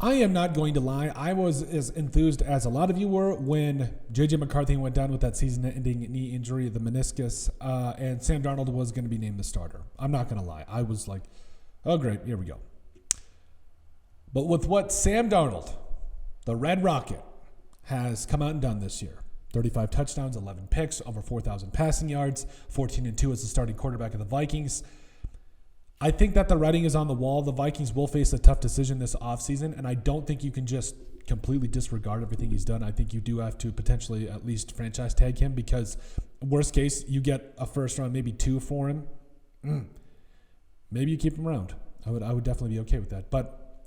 I am not going to lie. I was as enthused as a lot of you were when J.J. McCarthy went down with that season-ending knee injury, the meniscus, and Sam Darnold was going to be named the starter. I'm not going to lie. I was like, oh, great, here we go. But with what Sam Darnold, the Red Rocket, has come out and done this year, 35 touchdowns, 11 picks, over 4,000 passing yards, 14-2 as the starting quarterback of the Vikings. I think that the writing is on the wall. The Vikings will face a tough decision this offseason, and I don't think you can just completely disregard everything he's done. I think you do have to potentially at least franchise tag him because worst case, you get a first round, maybe 2 for him. Maybe you keep him around. I would definitely be okay with that. But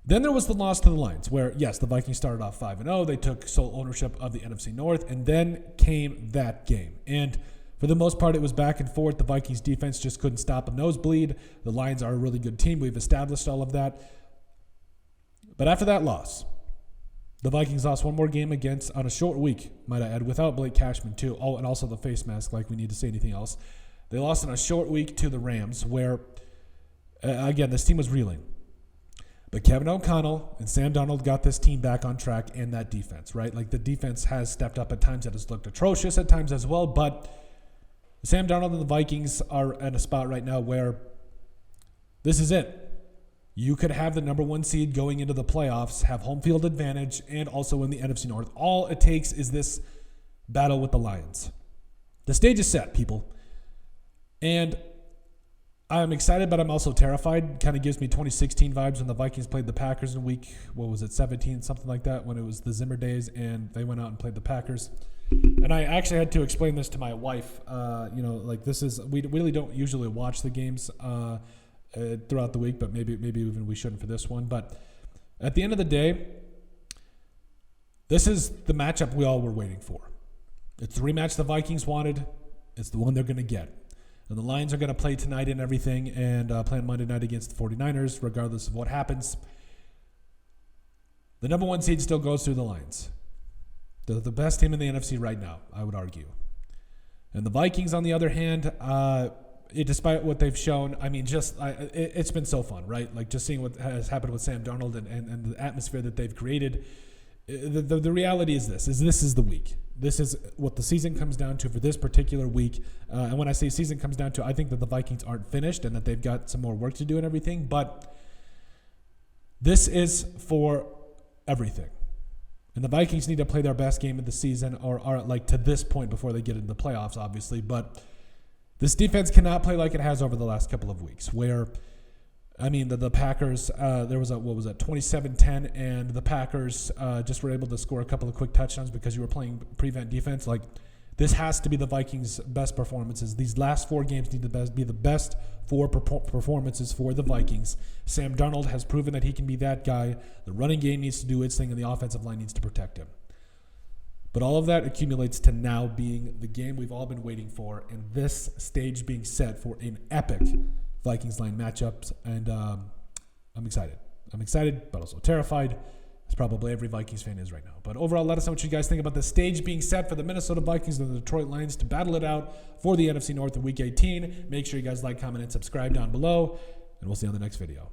then there was the loss to the Lions where, yes, the Vikings started off 5-0. They took sole ownership of the NFC North, and then came that game. And for the most part, it was back and forth. The Vikings defense just couldn't stop a nosebleed. The Lions are a really good team. We've established all of that. But after that loss, the Vikings lost one more game on a short week, might I add, without Blake Cashman too. Oh, and also the face mask, like we need to say anything else. They lost on a short week to the Rams where, again, this team was reeling. But Kevin O'Connell and Sam Darnold got this team back on track and that defense, right? Like the defense has stepped up at times. It has looked atrocious at times as well, but Sam Darnold and the Vikings are at a spot right now where this is it. You could have the number 1 seed going into the playoffs, have home field advantage, and also win the NFC North. All it takes is this battle with the Lions. The stage is set, people. And I'm excited, but I'm also terrified. Kind of gives me 2016 vibes when the Vikings played the Packers in week, 17, something like that, when it was the Zimmer days, and they went out and played the Packers. And I actually had to explain this to my wife. We really don't usually watch the games throughout the week, but maybe even we shouldn't for this one. But at the end of the day, this is the matchup we all were waiting for. It's the rematch the Vikings wanted. It's the one they're going to get. And the Lions are going to play tonight and everything and play on Monday night against the 49ers, regardless of what happens. The number 1 seed still goes through the Lions. They're the best team in the NFC right now, I would argue. And the Vikings, on the other hand, despite what they've shown, I mean, it's been so fun, right? Like just seeing what has happened with Sam Darnold and the atmosphere that they've created. The reality is this is the week. This is what the season comes down to for this particular week. And when I say season comes down to, I think that the Vikings aren't finished and that they've got some more work to do and everything. But this is for everything. And the Vikings need to play their best game of the season or like to this point before they get into the playoffs, obviously. But this defense cannot play like it has over the last couple of weeks where, I mean, the Packers, there was 27-10, and the Packers just were able to score a couple of quick touchdowns because you were playing prevent defense. Like, this has to be the Vikings' best performances. These last 4 games need to be the best 4 performances for the Vikings. Sam Darnold has proven that he can be that guy. The running game needs to do its thing, and the offensive line needs to protect him. But all of that accumulates to now being the game we've all been waiting for, and this stage being set for an epic Vikings line matchups. And I'm excited. I'm excited, but also terrified. As probably every Vikings fan is right now. But overall, let us know what you guys think about the stage being set for the Minnesota Vikings and the Detroit Lions to battle it out for the NFC North in Week 18. Make sure you guys like, comment, and subscribe down below. And we'll see you on the next video.